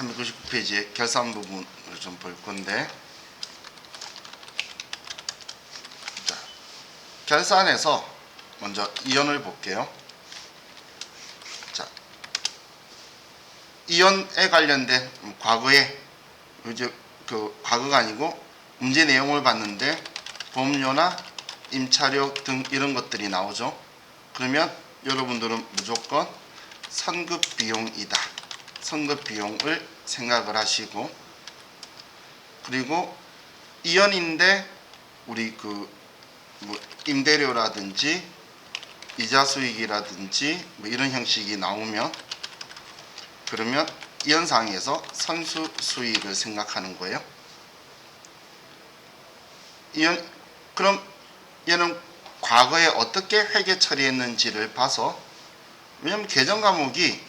399페이지의 결산 부분을 좀 볼 건데, 자, 결산에서 먼저 이연을 볼게요. 자, 이연에 관련된 과거에 이제 과거가 아니고 문제 내용을 봤는데 보험료나 임차료 등 이런 것들이 나오죠. 그러면 여러분들은 무조건 선급 비용이다. 선급 비용을 생각을 하시고, 그리고 이연인데 우리 임대료라든지 이자 수익이라든지 이런 형식이 나오면, 그러면 이연상에서 선수 수익을 생각하는 거예요. 그럼 얘는 과거에 어떻게 회계 처리했는지를 봐서, 왜냐면 계정 과목이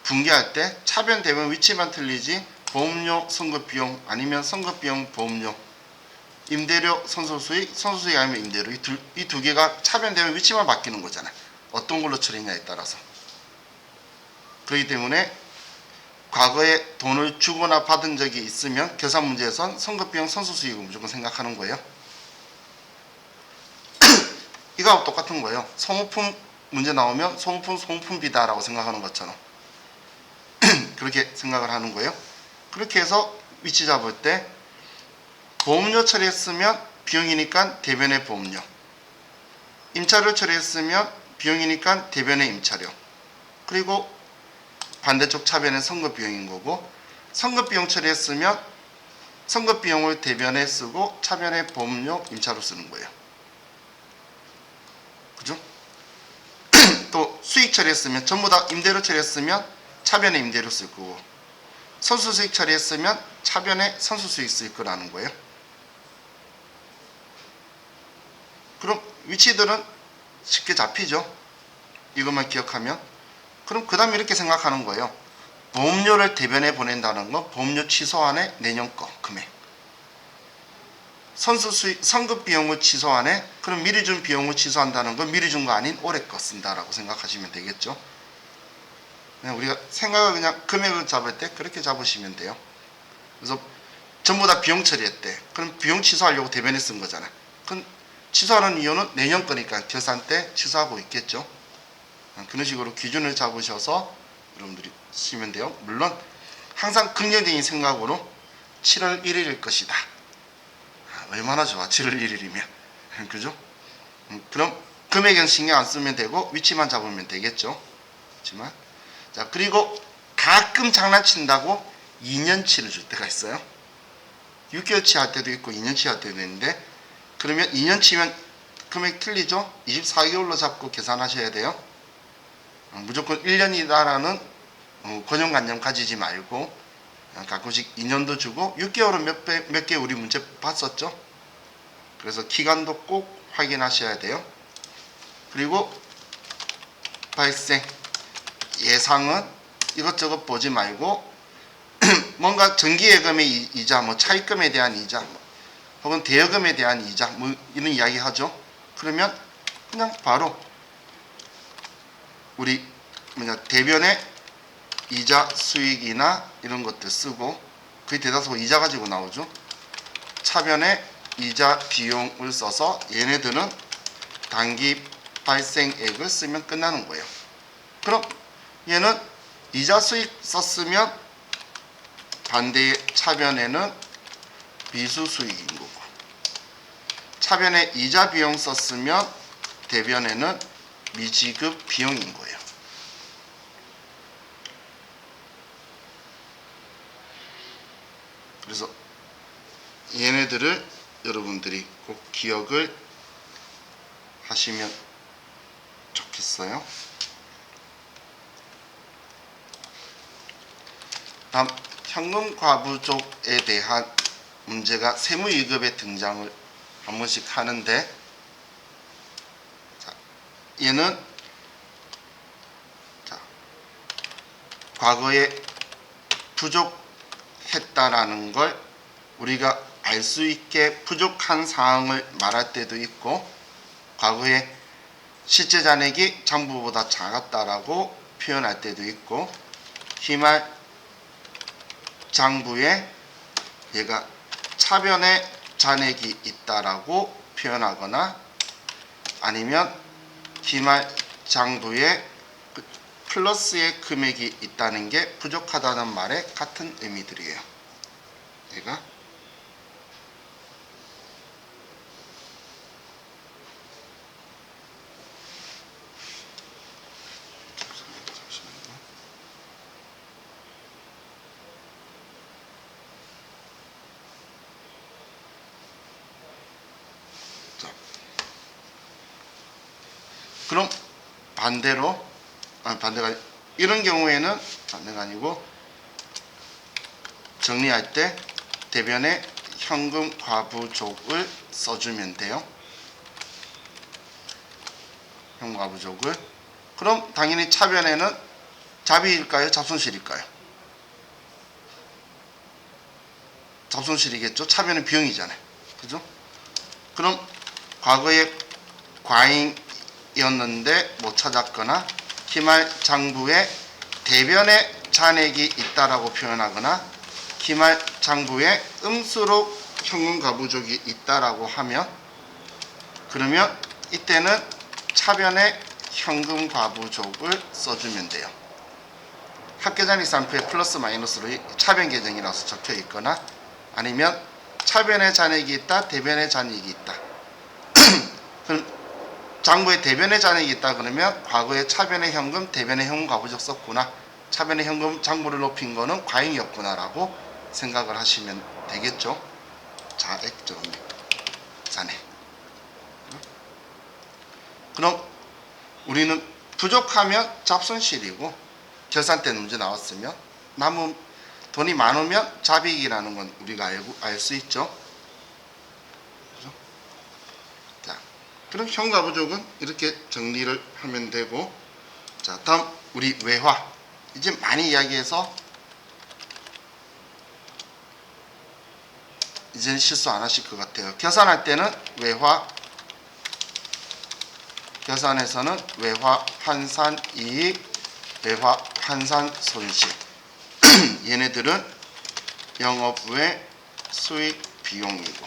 분개할 때 차변 대변 위치만 틀리지 보험료 선급비용 아니면 선급비용 보험료, 임대료 선소수익, 선소수익 아니면 임대료, 이 두 개가 차변 대변 위치만 바뀌는 거잖아요. 어떤 걸로 처리했냐에 따라서. 그렇기 때문에 과거에 돈을 주거나 받은 적이 있으면 결산 문제에선 선급비용 선소수익을 무조건 생각하는 거예요. 이거하고 똑같은 거예요. 소모품 문제 나오면 소모품비다라고 생각하는 것처럼 그렇게 생각을 하는 거예요. 그렇게 해서 위치 잡을 때 보험료 처리했으면 비용이니까 대변의 보험료, 임차료 처리했으면 비용이니까 대변의 임차료, 그리고 반대쪽 차변의 선급비용인 거고, 선급비용 처리했으면 선급비용을 대변에 쓰고 차변의 보험료, 임차로 쓰는 거예요. 그죠? 또 수익 처리했으면 전부 다 임대료 처리했으면 차변에 임대료 쓸 거고, 선수수익 처리했으면 차변에 선수수익 쓸 거라는 거예요. 그럼 위치들은 쉽게 잡히죠? 이것만 기억하면. 그럼 그 다음에 이렇게 생각하는 거예요. 보험료를 대변에 보낸다는 건 보험료 취소안에 내년 거 금액, 선수수익 선급 비용을 취소안에, 그럼 미리 준 비용을 취소한다는 건 미리 준 거 아닌 올해 거 쓴다라고 생각하시면 되겠죠. 그냥 우리가 생각을 그냥 금액을 잡을 때 그렇게 잡으시면 돼요. 그래서 전부 다 비용 처리했대. 그럼 비용 취소하려고 대변에 쓴 거잖아요. 그럼 취소하는 이유는 내년 거니까 결산 때 취소하고 있겠죠. 그런 식으로 기준을 잡으셔서 여러분들이 쓰시면 돼요. 물론 항상 긍정적인 생각으로 7월 1일일 것이다. 얼마나 좋아, 7월 1일이면. 그죠? 그럼 금액은 신경 안 쓰면 되고 위치만 잡으면 되겠죠. 그렇지만, 자, 그리고 가끔 장난친다고 2년치를 줄 때가 있어요. 6개월치 할 때도 있고 2년치 할 때도 있는데, 그러면 2년치면 금액 틀리죠? 24개월로 잡고 계산하셔야 돼요. 무조건 1년이다라는 고정관념 가지지 말고 가끔씩 2년도 주고, 6개월은 몇 개 우리 문제 봤었죠? 그래서 기간도 꼭 확인하셔야 돼요. 그리고 발생 예상은 이것저것 보지 말고 뭔가 정기예금의 이자, 차입금에 대한 이자, 혹은 대여금에 대한 이자, 이런 이야기 하죠. 그러면 그냥 바로 우리 대변의 이자 수익이나 이런 것들 쓰고, 그게 대다수 이자 가지고 나오죠. 차변에 이자 비용을 써서 얘네들은 단기 발생액을 쓰면 끝나는 거예요. 그럼 얘는 이자 수익 썼으면 반대의 차변에는 비수 수익인 거고, 차변에 이자 비용 썼으면 대변에는 미지급 비용인 거예요. 그래서 얘네들을 여러분들이 꼭 기억을 하시면 좋겠어요. 다음, 현금 과부족에 대한 문제가 세무 2급에 등장을 한 번씩 하는데, 자, 얘는 과거에 부족했다라는 걸 우리가 알 수 있게 부족한 사항을 말할 때도 있고, 과거에 실제 잔액이 장부보다 작았다라고 표현할 때도 있고, 희말 장부에 얘가 차변에 잔액이 있다라고 표현하거나 아니면 기말 장부에 플러스의 금액이 있다는 게 부족하다는 말에 같은 의미들이에요. 얘가 그럼 반대로 반대가 이런 경우에는 반대가 아니고 정리할 때 대변에 현금 과부족을 써주면 돼요. 현금 과부족을. 그럼 당연히 차변에는 잡이일까요? 잡손실일까요? 잡손실이겠죠. 차변은 비용이잖아요. 그죠? 그럼 과거에 과잉이었는데 못 찾았거나 기말 장부에 대변에 잔액이 있다라고 표현하거나 기말 장부에 음수록 현금 과부족이 있다라고 하면 그러면 이때는 차변에 현금 과부족을 써주면 돼요. 합계잔액 산표에 플러스 마이너스로 차변 계정이라서 적혀 있거나 아니면 차변에 잔액이 있다, 대변에 잔액이 있다. 그럼 장부에 대변에 잔액이 있다 그러면 과거에 차변에 현금, 대변에 현금 과부족 썼구나. 차변에 현금 장부를 높인 거는 과잉이었구나라고 생각을 하시면 되겠죠. 자액 잔액. 그럼 우리는 부족하면 잡손실이고 결산 때 문제 나왔으면 남은 돈이 많으면 잡이익이라는 건 우리가 알 수 있죠. 그죠? 자, 그럼 현가부족은 이렇게 정리를 하면 되고, 자, 다음 우리 외화. 이제 많이 이야기해서 이제는 실수 안 하실 것 같아요. 계산할 때는 외화, 계산에서는 외화 환산 이익, 외화 환산 손실. 얘네들은 영업 외 수익 비용이고,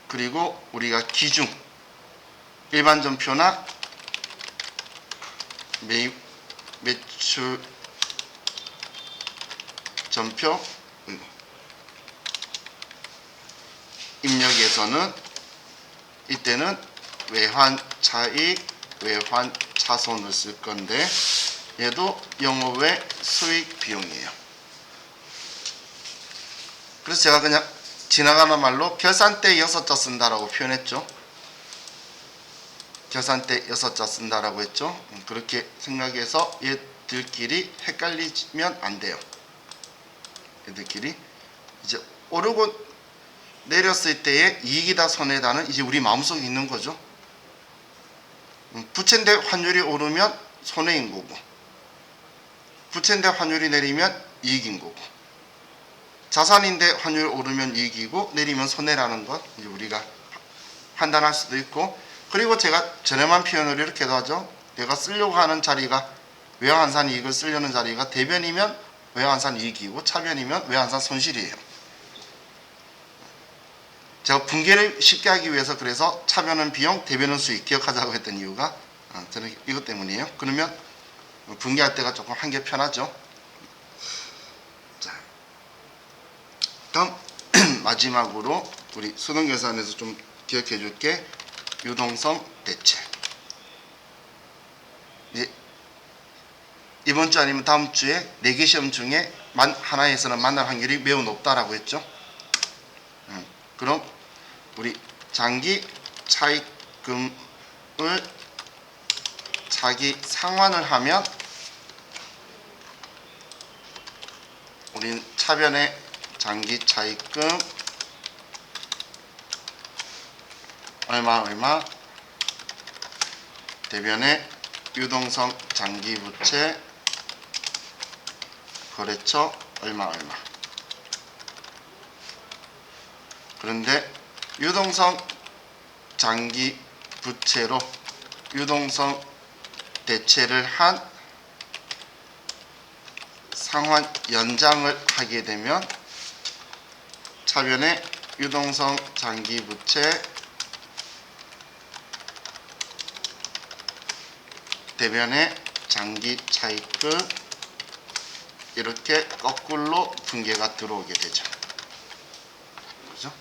그리고 우리가 기준 일반 전표나 매출 전표 입력에서는 이때는 외환 차익, 외환 차손을 쓸 건데 얘도 영업 외 수익 비용이에요. 그래서 제가 그냥 지나가는 말로 결산 때 6자 쓴다라고 표현했죠. 결산 때 6자 쓴다라고 했죠. 그렇게 생각해서 얘들끼리 헷갈리면 안 돼요. 얘들끼리 이제 오르고 내렸을 때의 이익이다 손해다는 이제 우리 마음속에 있는 거죠. 부채인데 환율이 오르면 손해인 거고, 부채인데 환율이 내리면 이익인 거고, 자산인데 환율이 오르면 이익이고 내리면 손해라는 것 이제 우리가 판단할 수도 있고, 그리고 제가 저렴한 표현을 이렇게도 하죠. 내가 쓰려고 하는 자리가 외환산 이익을 쓰려는 자리가 대변이면 외환산 이익이고 차변이면 외환산 손실이에요. 제가 분계를 쉽게 하기 위해서 그래서 차변은 비용, 대변은 수익 기억하자고 했던 이유가 저는 이것 때문이에요. 그러면 분계할 때가 조금 한개 편하죠. 자, 다음 마지막으로 우리 수능 계산에서 좀 기억해 줄게. 유동성 대체. 이번 주 아니면 다음 주에 4개 시험 중에 하나에서는 만날 확률이 매우 높다라고 했죠. 그럼 우리 장기 차익금을 차기 상환을 하면 우린 차변의 장기 차익금 얼마 대변의 유동성 장기 부채 거래처 얼마 그런데 유동성 장기 부채로 유동성 대체를 한 상환 연장을 하게 되면 차변에 유동성 장기부채 대변에 장기 차입금 이렇게 거꾸로 분계가 들어오게 되죠. 그죠?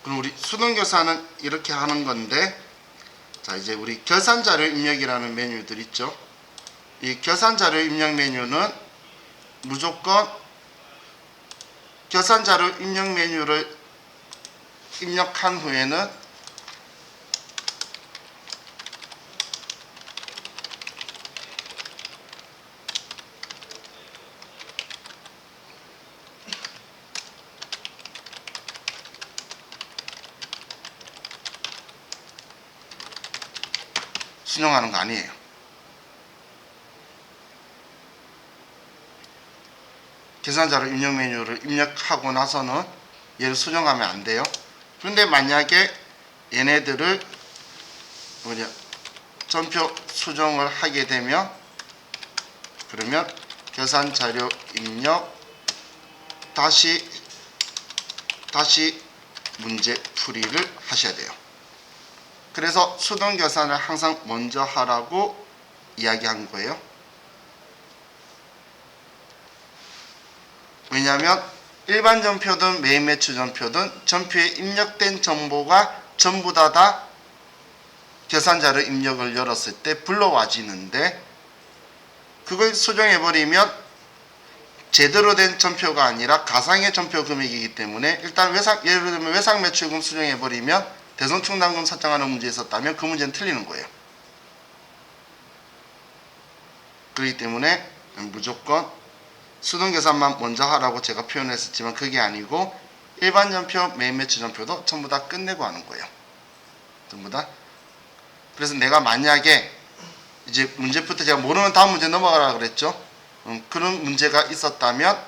그럼 우리 수동계산은 이렇게 하는 건데, 자 이제 우리 결산자료 입력이라는 메뉴들 있죠. 이 결산자료 입력 메뉴는 무조건 결산자료 입력 메뉴를 입력한 후에는 수정하는 거 아니에요. 계산자료 입력 메뉴를 입력하고 나서는 얘를 수정하면 안 돼요. 그런데 만약에 얘네들을 전표 수정을 하게 되면, 그러면 계산자료 입력 다시 문제 풀이를 하셔야 돼요. 그래서 수동 계산을 항상 먼저 하라고 이야기한 거예요. 왜냐하면 일반 전표든 매입 매출 전표든 전표에 입력된 정보가 전부 다 계산자료 입력을 열었을 때 불러와지는데, 그걸 수정해버리면 제대로 된 전표가 아니라 가상의 전표 금액이기 때문에, 일단 예를 들면 외상 매출금 수정해버리면 대손충당금 설정하는 문제 있었다면 그 문제는 틀리는 거예요. 그렇기 때문에 무조건 수동계산만 먼저 하라고 제가 표현했었지만 그게 아니고, 일반 전표, 매입 매출 전표도 전부 다 끝내고 하는 거예요. 전부 다. 그래서 내가 만약에 이제 문제부터 제가 모르는 다음 문제 넘어가라 그랬죠. 그런 문제가 있었다면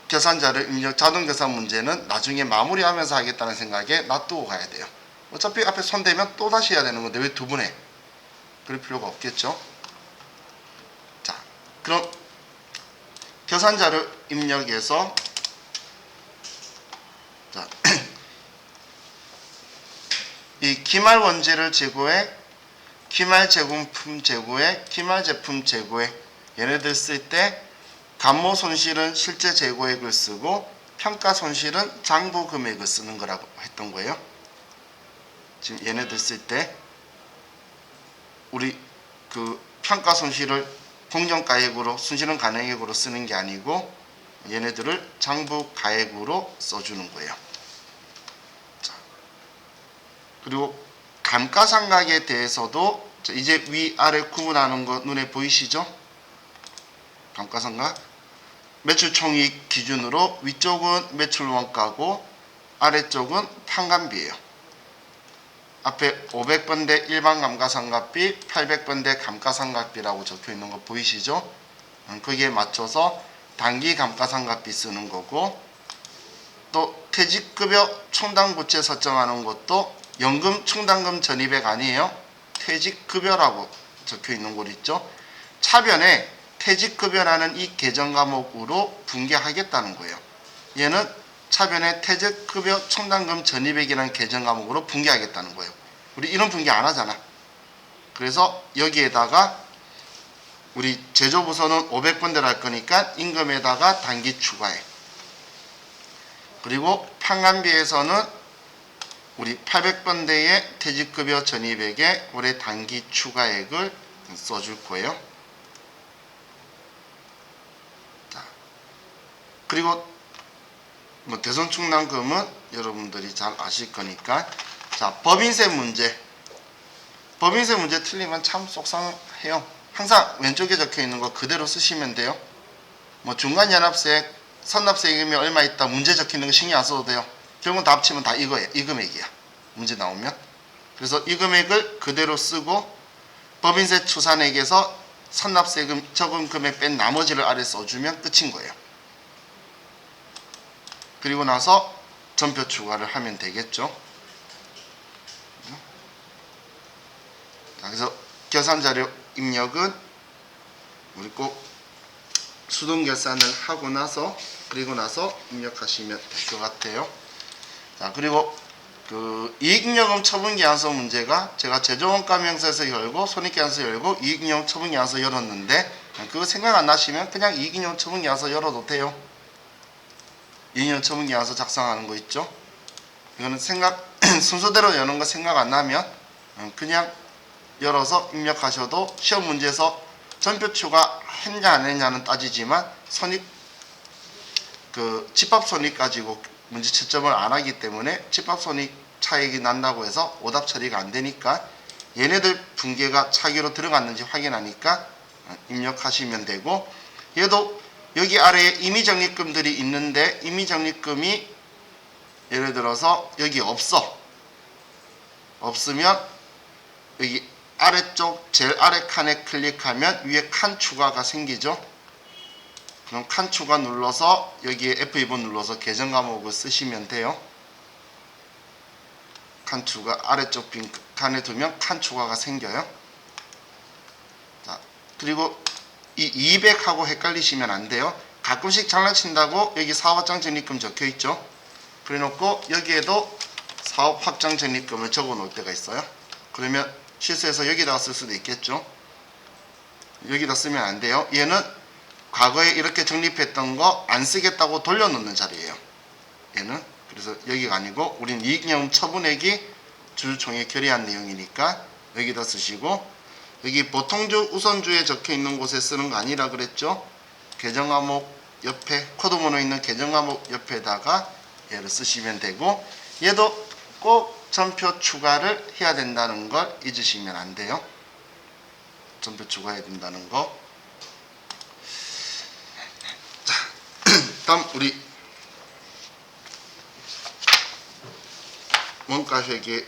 계산자료 입력 자동계산 문제는 나중에 마무리하면서 하겠다는 생각에 놔두고 가야 돼요. 어차피 앞에 손대면 또 다시 해야 되는 건데 왜 두 번 해? 그럴 필요가 없겠죠. 자, 그럼 계산자료 입력에서 자, 이 기말 원재를 제고해, 기말 제공품 제고해, 기말 제품 제고해, 얘네들 쓸 때 감모 손실은 실제 재고액을 쓰고 평가 손실은 장부 금액을 쓰는 거라고 했던 거예요. 지금 얘네들 쓸 때 우리 그 평가 손실을 공정가액으로, 순실은 간행액으로 쓰는 게 아니고 얘네들을 장부 가액으로 써주는 거예요. 자, 그리고 감가상각에 대해서도 이제 위아래 구분하는 거 눈에 보이시죠? 감가상각 매출총익 기준으로 위쪽은 매출원가고 아래쪽은 판관비예요. 앞에 500번대 일반 감가상각비, 800번대 감가상각비라고 적혀 있는 거 보이시죠? 거기에 맞춰서 단기 감가상각비 쓰는 거고, 또 퇴직급여 충당부채 설정하는 것도 연금 충당금 전입액 아니에요. 퇴직급여라고 적혀 있는 곳 있죠. 차변에 퇴직급여라는 이 계정 과목으로 분개하겠다는 거예요. 얘는 차변에 퇴직급여 충당금 전입액이라는 계정 과목으로 분개하겠다는 거예요. 우리 이런 분개 안 하잖아. 그래서 여기에다가 우리 제조부서는 500번대로 할 거니까 임금에다가 단기 추가액, 그리고 판관비에서는 우리 800번대의 퇴직급여 전입액에 올해 단기 추가액을 써줄 거예요. 자, 그리고 뭐 대손충당금은 여러분들이 잘 아실 거니까. 자, 법인세 문제. 법인세 문제 틀리면 참 속상해요. 항상 왼쪽에 적혀 있는 거 그대로 쓰시면 돼요. 뭐 중간 연합세, 선납세금이 얼마 있다 문제 적혀 있는 거 신경 안 써도 돼요. 결국은 다 합치면 다 이거예요. 이 금액이야. 문제 나오면. 그래서 이 금액을 그대로 쓰고 법인세 추산액에서 선납세금 적은 금액 뺀 나머지를 아래 써주면 끝인 거예요. 그리고 나서 전표 추가를 하면 되겠죠. 자, 그래서 결산자료 입력은 우리 꼭 수동 결산을 하고 나서 그리고 나서 입력하시면 될 것 같아요. 자, 그리고 그 이익잉여금 처분계약서 문제가 제가 제조원가 명세서 열고 손익계약서 열고 이익잉여금 처분계약서 열었는데 그거 생각 안 나시면 그냥 이익잉여금 처분계약서 열어도 돼요. 이익잉여금 처분계약서 작성하는 거 있죠. 이거는 생각 순서대로 여는 거 생각 안 나면 그냥 열어서 입력하셔도 시험 문제에서 전표 추가 했냐 안 했냐는 따지지만 손익 그 집합손익 가지고 문제 채점을 안 하기 때문에 집합손익 차익이 난다고 해서 오답 처리가 안 되니까 얘네들 분계가 차기로 들어갔는지 확인하니까 입력하시면 되고, 얘도 여기 아래에 임의적립금들이 있는데 임의적립금이 예를 들어서 여기 없으면 여기 아래쪽 제일 아래 칸에 클릭하면 위에 칸 추가가 생기죠. 그럼 칸 추가 눌러서 여기에 F2번 눌러서 계정 과목을 쓰시면 돼요. 칸 추가 아래쪽 빈 칸에 두면 칸 추가가 생겨요. 자, 그리고 이 200하고 헷갈리시면 안 돼요. 가끔씩 장난친다고 여기 사업 확장 적립금 적혀 있죠. 그래 놓고 여기에도 사업 확장 적립금을 적어 놓을 때가 있어요. 그러면 실수해서 여기다가 쓸 수도 있겠죠. 여기다 쓰면 안 돼요. 얘는 과거에 이렇게 적립했던 거 안 쓰겠다고 돌려놓는 자리예요. 얘는 그래서 여기가 아니고 우린 이익잉여금 처분액이 주주총회 결의한 내용이니까 여기다 쓰시고, 여기 보통주 우선주에 적혀 있는 곳에 쓰는 거 아니라 그랬죠. 계정 과목 옆에 코드번호 있는 계정 과목 옆에다가 얘를 쓰시면 되고, 얘도 꼭 전표 추가를 해야 된다는 걸 잊으시면 안 돼요. 전표 추가해야 된다는 거. 자, 다음 우리 원가회계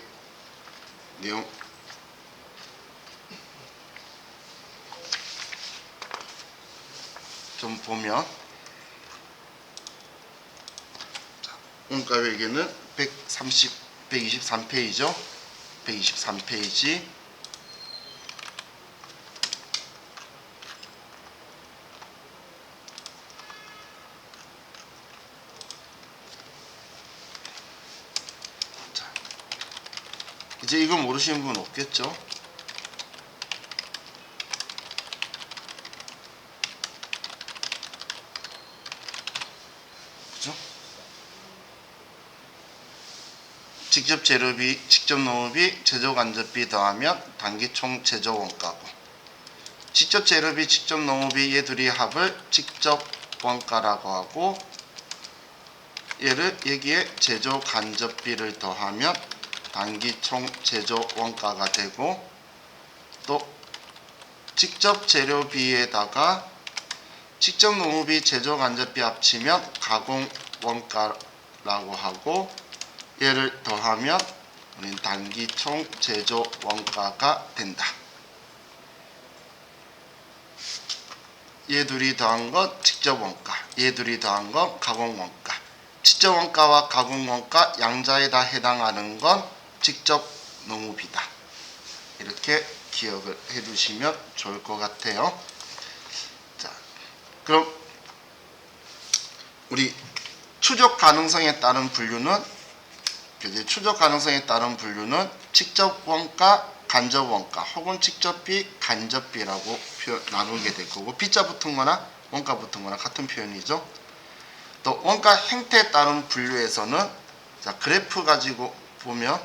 내용 좀 보면, 원가회계는 123페이지죠. 123페이지. 자, 이제 이거 모르시는 분 없겠죠? 그죠? 직접 재료비, 직접 노무비, 제조간접비 더하면 단기총 제조원가고, 직접 재료비, 직접 노무비 얘 둘이 합을 직접 원가라고 하고, 얘를 여기에 제조간접비를 더하면 단기총 제조원가가 되고, 또 직접 재료비에다가 직접 노무비, 제조간접비 합치면 가공원가라고 하고, 얘를 더하면 우린 단기총 제조원가가 된다. 얘 둘이 더한 건 직접원가, 얘 둘이 더한 건 가공원가. 직접원가와 가공원가 양자에 다 해당하는 건 직접 노무비다. 이렇게 기억을 해두시면 좋을 것 같아요. 자, 그럼 우리 추적 가능성에 따른 분류는 직접 원가, 간접 원가 혹은 직접비, 간접비라고 나누게 될 거고, B자 붙은 거나 원가 붙은 거나 같은 표현이죠. 또 원가 행태에 따른 분류에서는 자, 그래프 가지고 보면,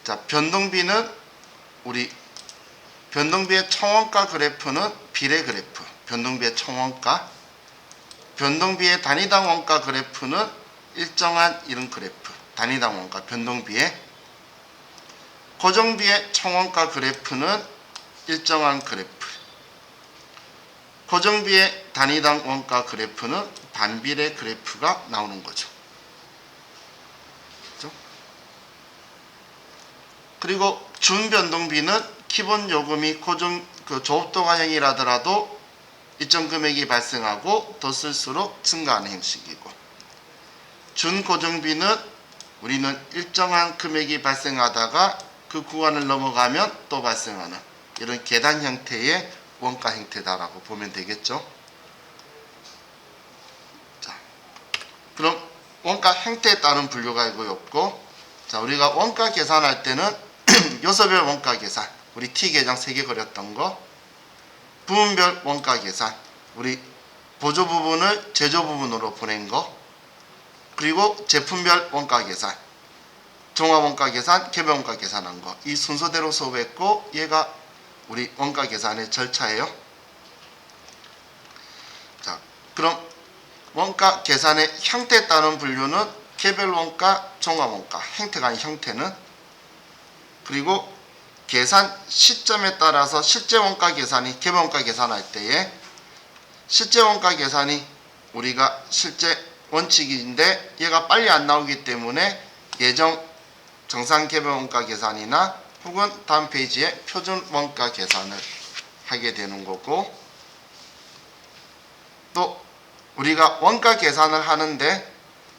자, 변동비는 우리 변동비의 총원가 그래프는 비례 그래프, 변동비의 총원가, 변동비의 단위당 원가 그래프는 일정한 이런 그래프, 단위당 원가 변동비의, 고정비의 총원가 그래프는 일정한 그래프, 고정비의 단위당 원가 그래프는 반비례 그래프가 나오는 거죠. 그렇죠? 그리고 준변동비는 기본 요금이 조업도가형이라더라도 일정 금액이 발생하고 더 쓸수록 증가하는 형식이고, 준고정비는 우리는 일정한 금액이 발생하다가 그 구간을 넘어가면 또 발생하는 이런 계단 형태의 원가 형태다라고 보면 되겠죠. 자, 그럼 원가 형태에 따른 분류가 이거 없고, 자, 우리가 원가 계산할 때는 요소별 원가 계산, 우리 T 계정 3개 그렸던 거, 부분별 원가 계산, 우리 보조 부분을 제조 부분으로 보낸 거, 그리고 제품별 원가 계산, 종합 원가 계산, 개별 원가 계산한 거, 이 순서대로 수업했고, 얘가 우리 원가 계산의 절차예요. 자, 그럼 원가 계산의 형태에 따른 분류는 개별 원가, 종합 원가, 형태가 아닌 형태는, 그리고 계산 시점에 따라서 실제 원가 계산이 개별 원가 계산할 때에 실제 원가 계산이 우리가 실제 원칙인데 얘가 빨리 안 나오기 때문에 예정 정상 개별 원가 계산이나 혹은 다음 페이지에 표준 원가 계산을 하게 되는 거고, 또 우리가 원가 계산을 하는데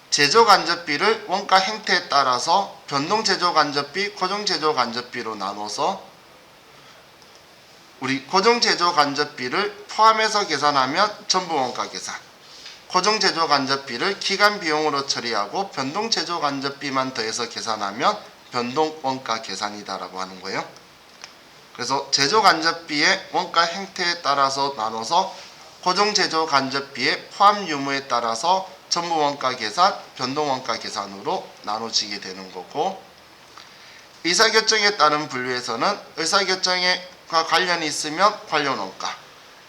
제조 간접비를 원가 형태에 따라서 변동 제조 간접비, 고정 제조 간접비로 나눠서 우리 고정 제조 간접비를 포함해서 계산하면 전부 원가 계산, 고정 제조 간접비를 기간 비용으로 처리하고 변동 제조 간접비만 더해서 계산하면 변동 원가 계산이다라고 하는 거예요. 그래서 제조 간접비의 원가 형태에 따라서 나눠서 고정 제조 간접비의 포함 유무에 따라서 전부 원가 계산, 변동 원가 계산으로 나눠지게 되는 거고, 의사결정에 따른 분류에서는 의사결정과 관련이 있으면 관련 원가,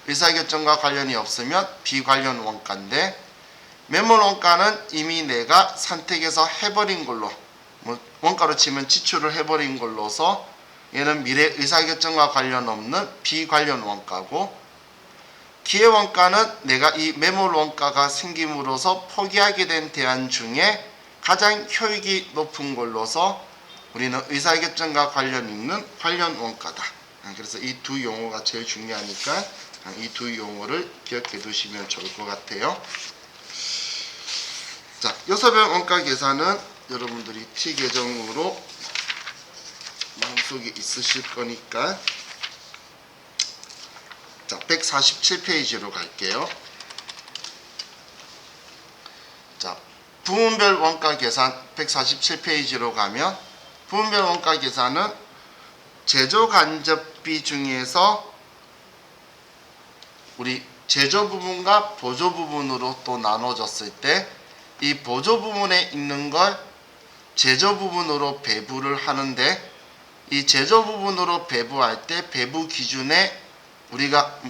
의사결정과 관련이 없으면 비관련 원가인데, 매몰 원가는 이미 내가 선택해서 해버린 걸로, 원가로 치면 지출을 해버린 걸로서 얘는 미래 의사결정과 관련 없는 비관련 원가고, 기회원가는 내가 이 매몰 원가가 생김으로써 포기하게 된 대안 중에 가장 효익이 높은 걸로서 우리는 의사결정과 관련 있는 관련 원가다. 그래서 이 두 용어가 제일 중요하니까 이 두 용어를 기억해 두시면 좋을 것 같아요. 자, 요소별 원가 계산은 여러분들이 T 계정으로 마음속에 있으실 거니까, 자, 147페이지로 갈게요. 자, 부문별 원가 계산 147페이지로 가면, 부문별 원가 계산은 제조 간접비 중에서 우리 제조 부분과 보조 부분으로 또 나눠졌을 때 이 보조 부분에 있는 걸 제조 부분으로 배부를 하는데, 이 제조 부분으로 배부할 때 배부 기준에 우리가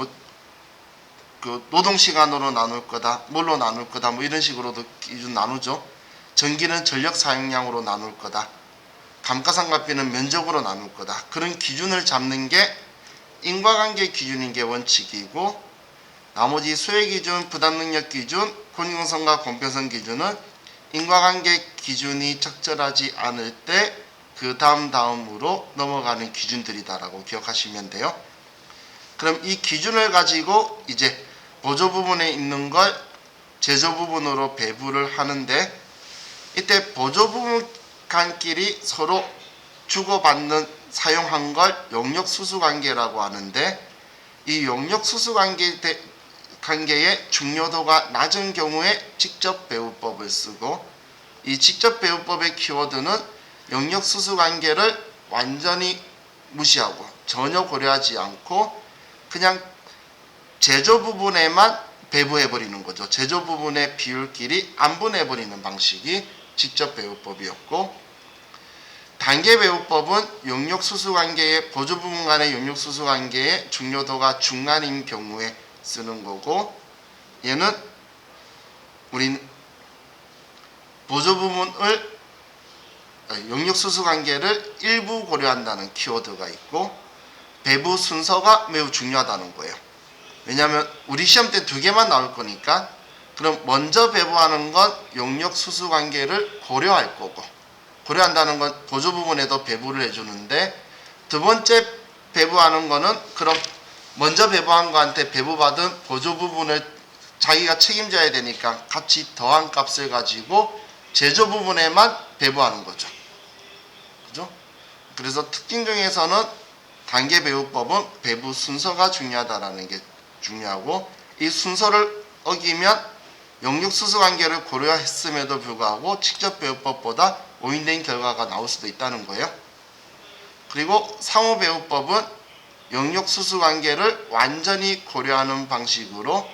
노동 시간으로 나눌 거다, 뭘로 나눌 거다, 이런 식으로도 기준 나누죠. 전기는 전력 사용량으로 나눌 거다, 감가상각비는 면적으로 나눌 거다. 그런 기준을 잡는 게 인과관계 기준인 게 원칙이고, 나머지 수혜 기준, 부담 능력 기준, 공정성과 공평성 기준은 인과관계 기준이 적절하지 않을 때 그 다음으로 넘어가는 기준들이다라고 기억하시면 돼요. 그럼 이 기준을 가지고 이제 보조 부분에 있는 걸 제조 부분으로 배부를 하는데, 이때 보조 부분 간끼리 서로 주고받는 사용한 걸 용역수수 관계라고 하는데, 이 용역수수 관계의 중요도가 낮은 경우에 직접배우법을 쓰고, 이 직접배우법의 키워드는 용역수수 관계를 완전히 무시하고 전혀 고려하지 않고 그냥 제조 부분에만 배부해버리는 거죠. 제조 부분의 비율끼리 안분해버리는 방식이 직접배우법이었고, 단계배우법은 용역수수관계의 보조 부분 간의 용역수수관계의 중요도가 중간인 경우에 쓰는 거고, 얘는 우린 보조 부분을 용역수수관계를 일부 고려한다는 키워드가 있고, 배부 순서가 매우 중요하다는 거예요. 왜냐하면 우리 시험 때 2개만 나올 거니까, 그럼 먼저 배부하는 건 용역 수수 관계를 고려할 거고, 고려한다는 건 보조 부분에도 배부를 해주는데, 두 번째 배부하는 거는 그럼 먼저 배부한 거한테 배부받은 보조 부분을 자기가 책임져야 되니까 같이 더한 값을 가지고 제조 부분에만 배부하는 거죠. 그죠? 그래서 특징 중에서는 단계 배부법은 배부 순서가 중요하다라는 게 중요하고, 이 순서를 어기면 용역 수수 관계를 고려했음에도 불구하고 직접 배부법보다 오인된 결과가 나올 수도 있다는 거예요. 그리고 상호 배부법은 용역 수수 관계를 완전히 고려하는 방식으로,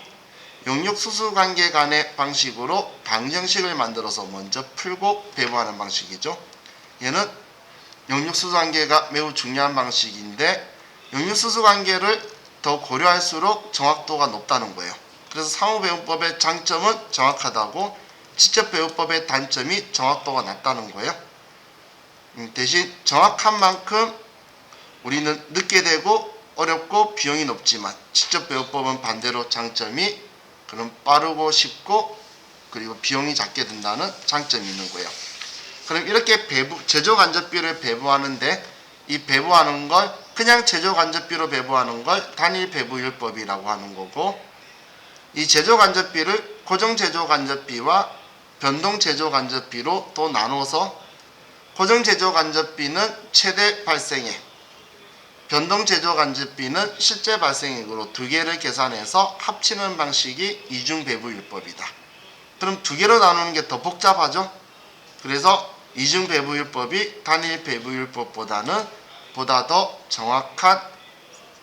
용역 수수 관계 간의 방식으로 방정식을 만들어서 먼저 풀고 배부하는 방식이죠. 얘는 용역 수수 관계가 매우 중요한 방식인데, 용역 수수 관계를 더 고려할수록 정확도가 높다는 거예요. 그래서 상호 배부법의 장점은 정확하다고, 직접 배부법의 단점이 정확도가 낮다는 거예요. 대신 정확한 만큼 우리는 늦게 되고 어렵고 비용이 높지만, 직접 배부법은 반대로 장점이 그럼 빠르고 쉽고 그리고 비용이 작게 든다는 장점이 있는 거예요. 그럼 이렇게 제조 간접비를 배부하는데, 이 배부하는 걸 그냥 제조 간접비로 배부하는 걸 단일 배부율법이라고 하는 거고, 이 제조 간접비를 고정 제조 간접비와 변동 제조 간접비로 또 나눠서, 고정 제조 간접비는 최대 발생액, 변동 제조 간접비는 실제 발생액으로 2개를 계산해서 합치는 방식이 이중 배부율법이다. 그럼 2개로 나누는 게 더 복잡하죠? 그래서 이중 배부율법이 단일 배부율법보다는 보다 더 정확한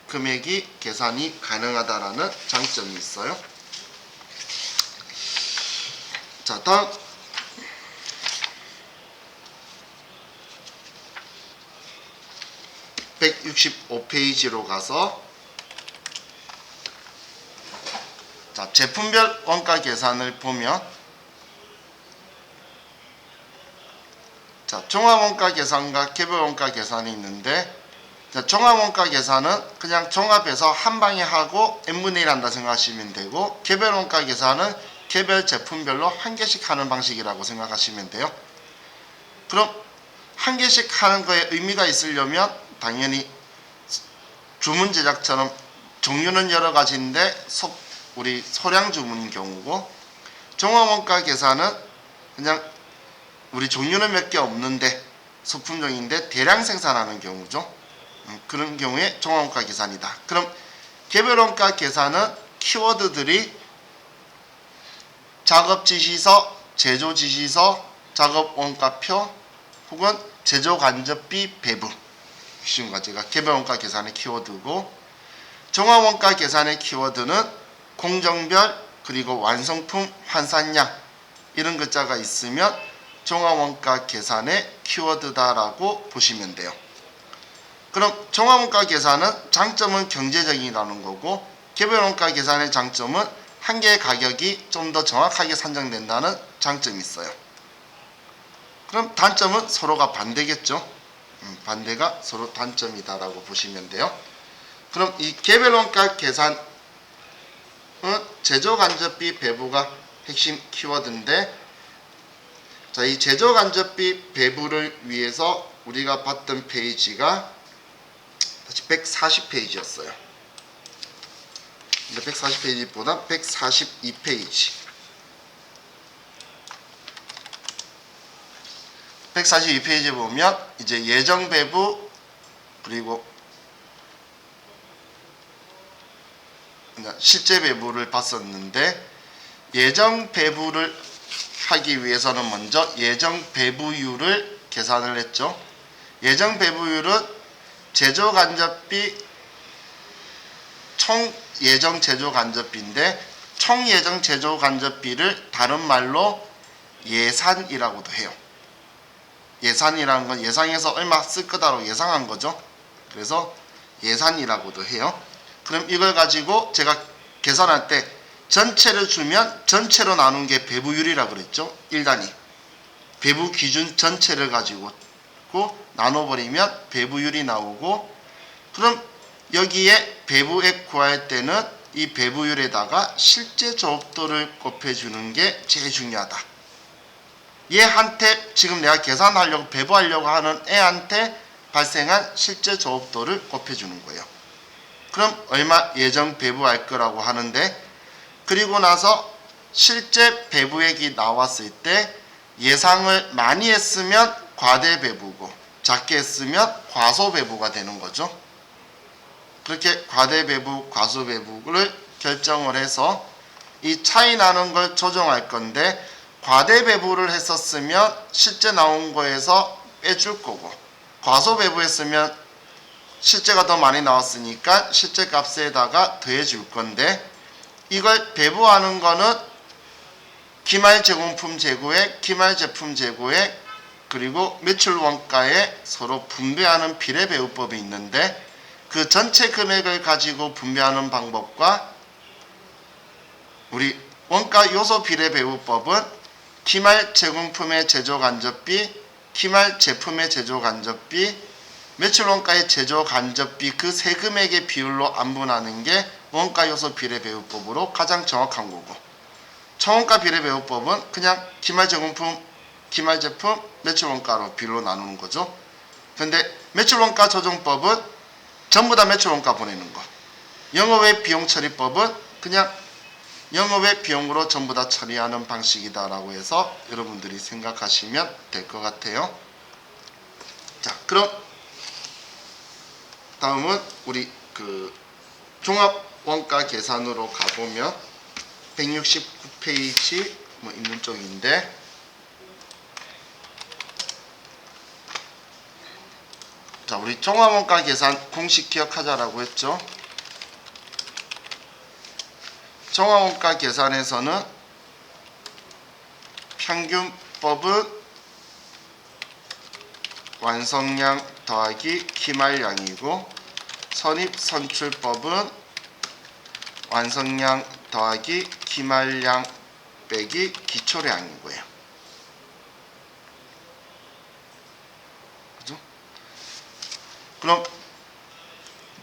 금액이 계산이 가능하다라는 장점이 있어요. 자, 다음 165페이지로 가서, 자, 제품별 원가 계산을 보면, 자, 종합원가 계산과 개별원가 계산이 있는데, 자, 종합원가 계산은 그냥 종합해서 한 방에 하고 n분의 1 한다 생각하시면 되고, 개별원가 계산은 개별 제품별로 한 개씩 하는 방식이라고 생각하시면 돼요. 그럼 한 개씩 하는 거에 의미가 있으려면 당연히 주문 제작처럼 종류는 여러 가지인데 우리 소량 주문 경우고, 종합원가 계산은 그냥 우리 종류는 몇 개 없는데 소품종인데 대량 생산하는 경우죠. 그런 경우에 종합원가 계산이다. 그럼 개별원가 계산은 키워드들이 작업지시서, 제조지시서, 작업원가표 혹은 제조간접비 배부, 쉬운 가지가 개별원가 계산의 키워드고, 종합원가 계산의 키워드는 공정별 그리고 완성품 환산량 이런 글자가 있으면 종합원가 계산의 키워드다라고 보시면 돼요. 그럼 종합원가 계산은 장점은 경제적이라는 거고, 개별원가 계산의 장점은 한 개의 가격이 좀 더 정확하게 산정된다는 장점이 있어요. 그럼 단점은 서로가 반대겠죠. 반대가 서로 단점이다라고 보시면 돼요. 그럼 이 개별원가 계산은 제조간접비 배부가 핵심 키워드인데, 자, 이 제조간접비 배부를 위해서 우리가 봤던 페이지가 다시 140페이지였어요. 근데 140페이지보다 142페이지. 142페이지에 보면 이제 예정 배부 그리고 실제 배부를 봤었는데, 예정 배부를 하기 위해서는 먼저 예정 배부율을 계산을 했죠. 예정 배부율은 제조 간접비 총 예정 제조 간접비인데, 총 예정 제조 간접비를 다른 말로 예산이라고도 해요. 예산이라는 건 예상해서 얼마 쓸 거다라고 예상한 거죠. 그래서 예산이라고도 해요. 그럼 이걸 가지고 제가 계산할 때 전체를 주면 전체로 나눈 게 배부율이라고 그랬죠. 1단위. 배부 기준 전체를 가지고 나눠버리면 배부율이 나오고, 그럼 여기에 배부액 구할 때는 이 배부율에다가 실제 조업도를 곱해주는 게 제일 중요하다. 얘한테 지금 내가 계산하려고 배부하려고 하는 애한테 발생한 실제 조업도를 곱해주는 거예요. 그럼 얼마 예정 배부할 거라고 하는데, 그리고 나서 실제 배부액이 나왔을 때 예상을 많이 했으면 과대 배부고 작게 했으면 과소 배부가 되는 거죠. 그렇게 과대 배부, 과소 배부를 결정을 해서 이 차이 나는 걸 조정할 건데, 과대 배부를 했었으면 실제 나온 거에서 빼줄 거고, 과소 배부했으면 실제가 더 많이 나왔으니까 실제 값에다가 더해 줄 건데, 이걸 배부하는 거는 기말 제공품 재고액, 기말 제품 재고액, 그리고 매출 원가에 서로 분배하는 비례 배부법이 있는데, 그 전체 금액을 가지고 분배하는 방법과 우리 원가 요소 비례 배부법은 기말 제공품의 제조 간접비, 기말 제품의 제조 간접비, 매출 원가의 제조 간접비, 그 세 금액의 비율로 안분하는 게 원가 요소 비례 배부법으로 가장 정확한 거고, 총원가 비례 배부법은 그냥 기말 제공품, 기말 제품, 매출 원가로 비율로 나누는 거죠. 근데 매출 원가 조정법은 전부 다 매출 원가 보내는 거. 영업외 비용 처리법은 그냥 영업외 비용으로 전부 다 처리하는 방식이다라고 해서 여러분들이 생각하시면 될 것 같아요. 자, 그럼 다음은 우리 그 종합 원가 계산으로 가보면 169페이지 뭐 있는 쪽인데, 자, 우리 종합원가 계산 공식 기억하자라고 했죠. 종합원가 계산에서는 평균법은 완성량 더하기 기말량이고, 선입선출법은 완성량 더하기 기말량 빼기 기초량이고요. 그죠? 그럼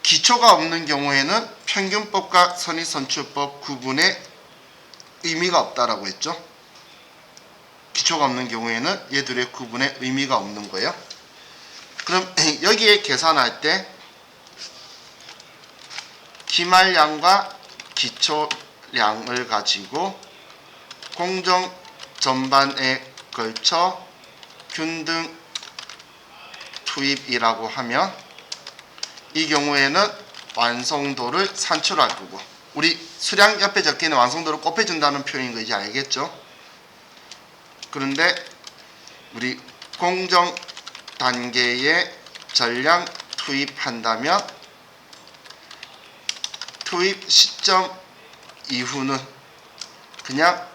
기초가 없는 경우에는 평균법과 선입선출법 구분에 의미가 없다라고 했죠. 기초가 없는 경우에는 얘들의 구분에 의미가 없는 거예요. 그럼 여기에 계산할 때 기말량과 기초량을 가지고 공정 전반에 걸쳐 균등 투입이라고 하면, 이 경우에는 완성도를 산출할 거고, 우리 수량 옆에 적혀있는 완성도를 곱해준다는 표현인 거 이제 알겠죠? 그런데 우리 공정 단계에 전량 투입한다면 투입 시점 이후는 그냥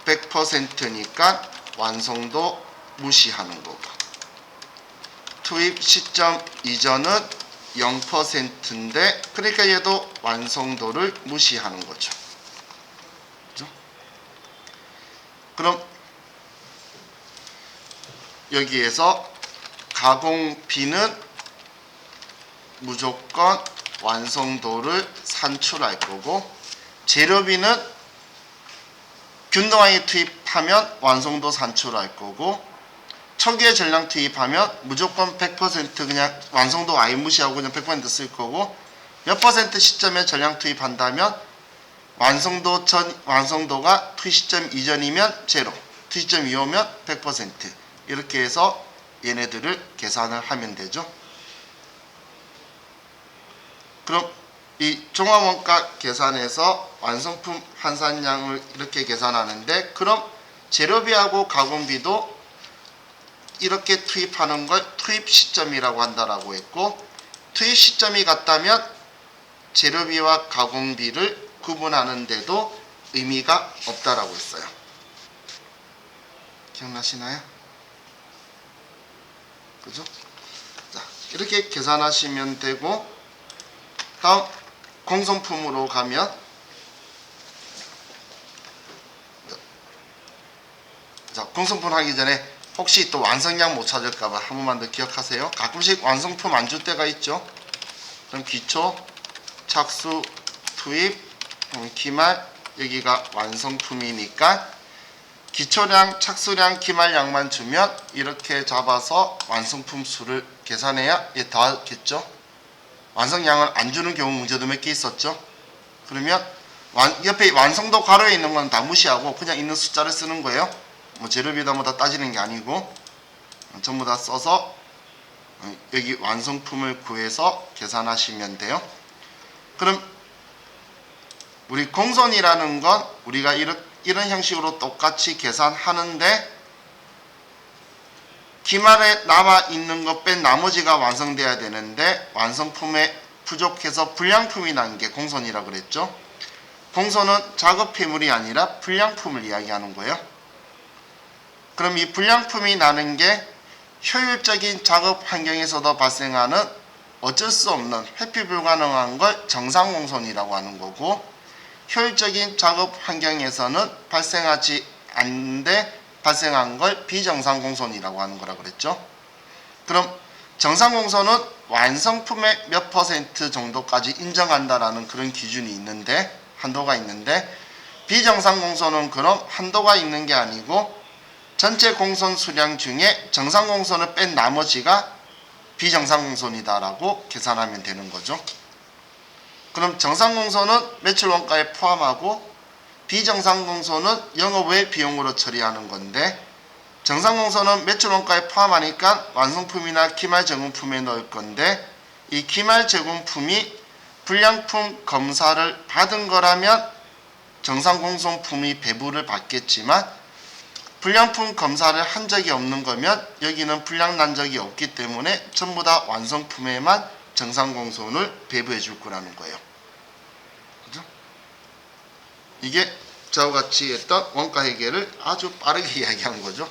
100%니까 완성도 무시하는 거고, 투입 시점 이전은 0%인데 그러니까 얘도 완성도를 무시하는 거죠. 그죠? 그럼 여기에서 가공비는 무조건 완성도를 산출할 거고, 재료비는 균등하게 투입하면 완성도 산출할 거고, 초기에 전량 투입하면 무조건 100% 그냥 완성도 아예 무시하고 그냥 100% 쓸 거고, 몇 퍼센트 시점에 전량 투입한다면 완성도가 투입 시점 이전이면 제로, 투입 시점 이후면 100%, 이렇게 해서 얘네들을 계산을 하면 되죠. 그럼 이 종합원가 계산에서 완성품 환산량을 이렇게 계산하는데, 그럼 재료비하고 가공비도 이렇게 투입하는 걸 투입 시점이라고 한다라고 했고, 투입 시점이 같다면 재료비와 가공비를 구분하는데도 의미가 없다라고 했어요. 기억나시나요? 그죠? 자, 이렇게 계산하시면 되고, 다음 공성품으로 가면, 자, 공성품 하기 전에 혹시 또 완성량 못 찾을까봐 한 번만 더 기억하세요. 가끔씩 완성품 안 줄 때가 있죠. 그럼 기초, 착수, 투입, 기말, 여기가 완성품이니까 기초량, 착수량, 기말량만 주면 이렇게 잡아서 완성품 수를 계산해야 얘 더하겠죠. 완성량을 안 주는 경우 문제도 몇 개 있었죠. 그러면 옆에 완성도 괄호에 있는 건 다 무시하고 그냥 있는 숫자를 쓰는 거예요. 뭐 재료비다 뭐 다 따지는 게 아니고 전부 다 써서 여기 완성품을 구해서 계산하시면 돼요. 그럼 우리 공선이라는 건 우리가 이런 형식으로 똑같이 계산하는데 기말에 남아있는 것 뺀 나머지가 완성돼야 되는데 완성품에 부족해서 불량품이 난 게 공선이라고 그랬죠. 공선은 작업폐물이 아니라 불량품을 이야기하는 거예요. 그럼 이 불량품이 나는 게 효율적인 작업 환경에서도 발생하는 어쩔 수 없는 회피 불가능한 걸 정상공선이라고 하는 거고, 효율적인 작업 환경에서는 발생하지 않는데 발생한 걸 비정상공선이라고 하는 거라고 그랬죠. 그럼 정상공선은 완성품의 몇 % 정도까지 인정한다라는 그런 기준이 있는데, 한도가 있는데, 비정상공선은 그럼 한도가 있는 게 아니고 전체 공선 수량 중에 정상공선을 뺀 나머지가 비정상공선이다라고 계산하면 되는 거죠. 그럼 정상공선은 매출원가에 포함하고 비정상공선은 영업 외 비용으로 처리하는 건데, 정상공선은 매출원가에 포함하니까 완성품이나 기말 제공품에 넣을 건데, 이 기말 제공품이 불량품 검사를 받은 거라면 정상공선품이 배부를 받겠지만 불량품 검사를 한 적이 없는 거면 여기는 불량 난 적이 없기 때문에 전부 다 완성품에만 정상공선을 배부해 줄 거라는 거예요. 그죠? 이게 저와 같이 했던 원가 회계를 아주 빠르게 이야기한 거죠.